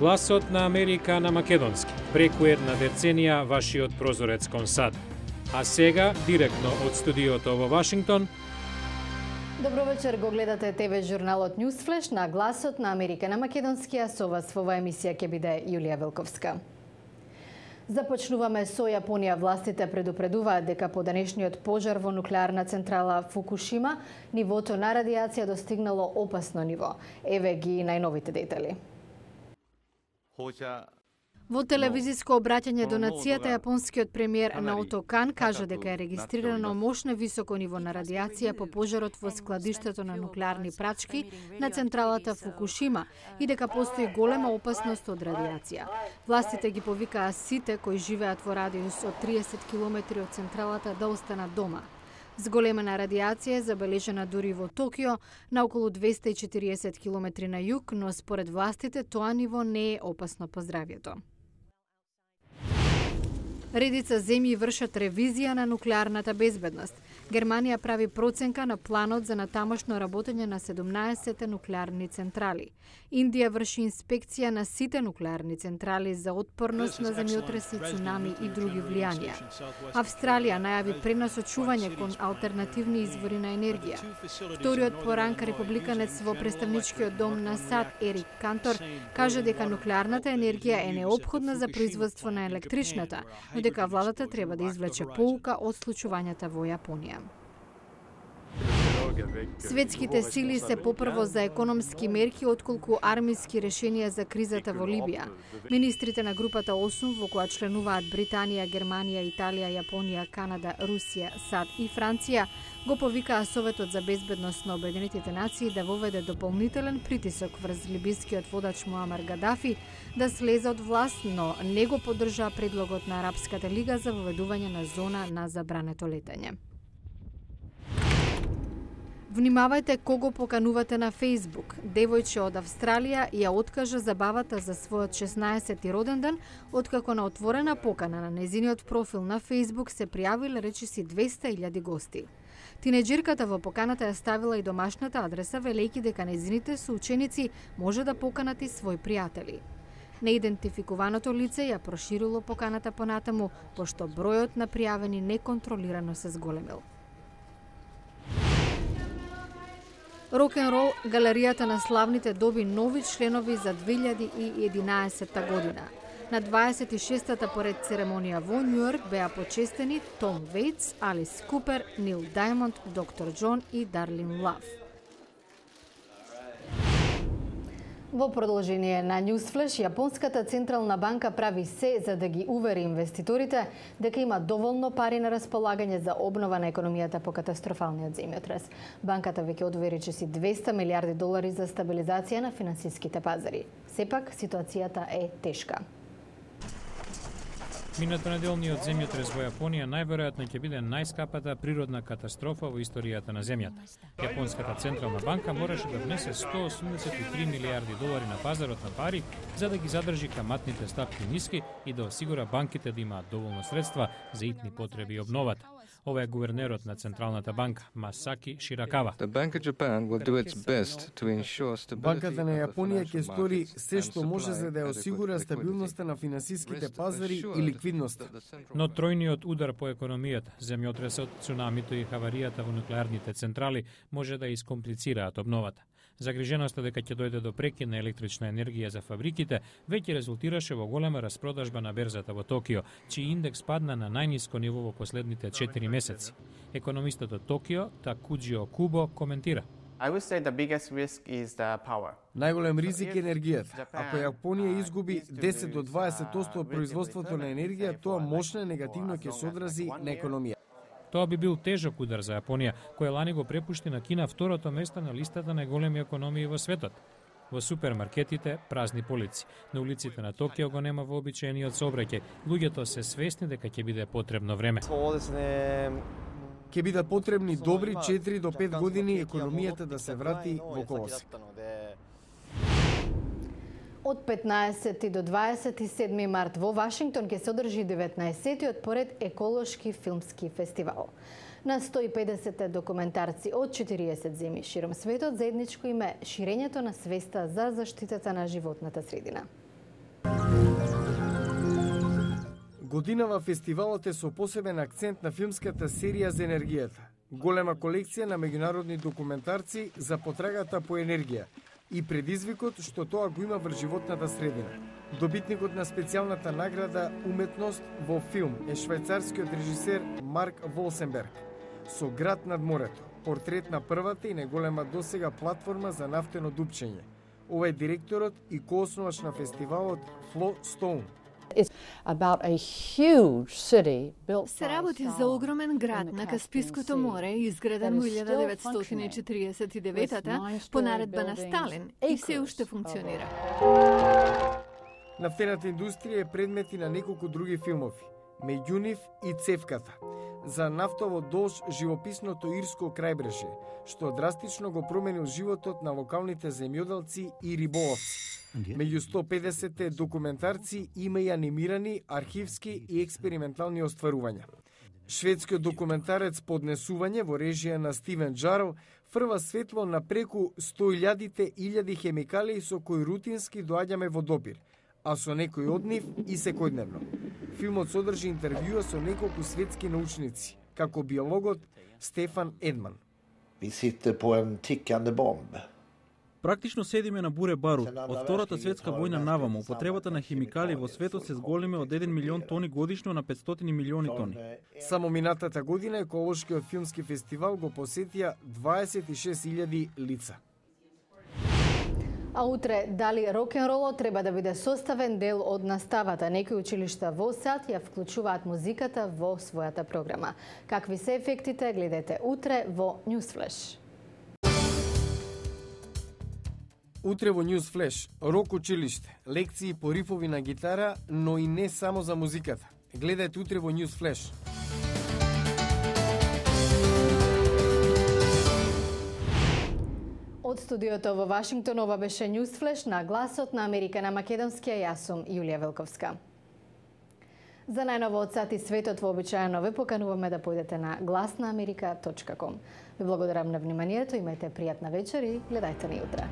Гласот на Америка на македонски. Преку една деценија вашиот прозорец кон САД. А сега, директно од студиото во Вашингтон. Добро вечер, го гледате ТВ журналот Newsflash на Гласот на Америка на македонски, а со вас во оваа емисија ќе биде Јулија Велковска. Започнуваме со Јапонија. Властите предупредуваат дека по денешниот пожар во нуклеарна централа Фукушима, нивото на радиација достигнало опасно ниво. Еве ги најновите детали. Во телевизиско обраќање до нацијата, јапонскиот премиер Наото Кан кажа дека е регистрирано мощно високо ниво на радиација по пожарот во складиштето на нуклеарни прачки на централата Фукушима и дека постои голема опасност од радиација. Властите ги повикаа сите кои живеат во радиус од 30 км од централата да останат дома. Зголемена радиација е забележена дури во Токио, на околу 240 км на југ, но според властите тоа ниво не е опасно по здравјето. Редица земји вршат ревизија на нуклеарната безбедност. Германија прави проценка на планот за натамошно работење на 17 нуклеарни централи. Индија врши инспекција на сите нуклеарни централи за отпорност на земјотреси, цунами и други влијанија. Австралија најави пренасочување кон алтернативни извори на енергија. Вториот по ранг републиканец во представничкиот дом на САД, Ерик Кантор, кажа дека нуклеарната енергија е неопходна за производство на електричната, но дека владата треба да извлече поука од случувањата во Јапонија. Светските сили се попрво за економски мерки отколку армиски решенија за кризата во Либија. Министрите на групата 8, во која членуваат Британија, Германија, Италија, Јапонија, Канада, Русија, САД и Франција, го повикаа Советот за безбедност на Обединетите нации да воведе дополнителен притисок врз либискиот водач Муамар Гадафи да слезе од власт, но не го поддржаа предлогот на Арапската лига за воведување на зона на забрането летање. Внимавајте кого поканувате на Facebook. Девојче од Австралија ја откажа забавата за својот 16-ти роден ден, откако на отворена покана на незиниот профил на Facebook се пријавиле речиси 200.000 гости. Тинеџерката во поканата ја ставила и домашната адреса, велејќи дека незините соученици може да поканат и своји пријатели. Неидентификуваното лице ја проширило поканата понатаму, пошто бројот на пријавени неконтролирано се зголемил. Рок-н-рол галеријата на славните доби нови членови за 2011 година. На 26-та поред церемонија во Њујорк беа почестени Том Вејтс, Алис Купер, Нил Дајмонд, Доктор Џон и Дарлин Лав. Во продолжение на Newsflash, Јапонската централна банка прави се за да ги увери инвеститорите дека има доволно пари на располагање за обнова на економијата по катастрофалниот земјотрес. Банката веќе одвери речиси $200 милиарди за стабилизација на финансиските пазари. Сепак, ситуацијата е тешка. Минато неделниот земјотрес во Јапонија најверојатно ќе биде најскапата природна катастрофа во историјата на земјата. Јапонската централна банка мораше да внесе $183 милиарди на пазарот на пари за да ги задржи каматните стапки ниски и да осигура банките да имаат доволно средства за итни потреби и обновата. Ова е гувернерот на Централната банка, Масаки Ширакава. Банката на Јапонија ќе стори се што може за да ја осигура стабилноста на финансиските пазари и ликвидноста. Но тројниот удар по економијата, земјотресот, цунамито и хаваријата во нуклеарните централи може да искомплицираат обновата. Загриженоста дека ќе дојде до прекин на електрична енергија за фабриките веќе резултираше во голема распродажба на берзата во Токио, чиј индекс падна на најниско ниво во последните 4 месеци. Економистот од Токио, Такуџио Кубо, коментира. Најголем ризик е енергијата. Ако Јапонија изгуби 10 до 20% од производството на енергија, тоа мощно негативно ќе се одрази на економија. Тоа би бил тежок удар за Јапонија, која лани го препушти на Кина второто место на листата на големи економии во светот. Во супермаркетите празни полици. На улиците на Токио го нема вообичаениот сообраќај. Луѓето се свесни дека ќе биде потребно време. Ќе бидат потребни добри 4 до 5 години економијата да се врати во колосек. Од 15 до 27 март во Вашингтон ќе се одржи 19-тиот поред еколошки филмски фестивал. На 150 документарци од 40 земји широм светот заедничко име ширењето на свеста за заштитата на животната средина. Годинава фестивалот е со посебен акцент на филмската серија за енергијата. Голема колекција на меѓународни документарци за потрагата по енергија и предизвикот што тоа го има врз животната средина. Добитникот на специјалната награда Уметност во филм е швајцарскиот режисер Марк Волсенберг со Град над морето, портрет на првата и најголема досега платформа за нафтено дупчење. Ова е директорот и коосновач на фестивалот Фло Стоун. Се работи за огромен град на Каспиското море, изграден во 1949-та по наредба на Сталин и се уште функционира. Нафтената индустрија е предмет и на неколку други филмови, меѓу нив и Цевката, за нафтово долж живописното ирско крајбрежје, што драстично го променил животот на локалните земјоделци и риболовци. Меѓу 150 документарци има и анимирани, архивски и експериментални остварувања. Шведскиот документарец Поднесување во режија на Стивен Джарл фрва светло на преку 100.000 хемикалии со кои рутински доаѓаме во допир, а со некои од нив и секојдневно. Филмот содржи интервјуа со неколку светски научници, како биологот Стефан Едман. Vi sitter på en tickande bomb. Практично седиме на буре барут. Од Втората светска војна наваму, употребата на химикали во светот се зголеми од 1 милион тони годишно на 500 милиони тони. Само минатата година еколошкиот филмски фестивал го посетија 26.000 лица. А утре, дали рок-н-ролот треба да биде составен дел од наставата? Некои училишта во САД ја вклучуваат музиката во својата програма. Какви се ефектите, гледате утре во Newsflash. Утре во Newsflash, рок училиште, лекции по рифови на гитара, но и не само за музиката. Гледајте утре во Newsflash. Од студиото во Вашингтон, ова беше Newsflash на Гласот на Америка на македонскија. Јас сум Јулија Велковска. За најново од САД и светот вообичаено ве покануваме да појдете на гласнааmerika.com. Ви благодарам на вниманието, имајте пријатна вечер и гледајте ни утре.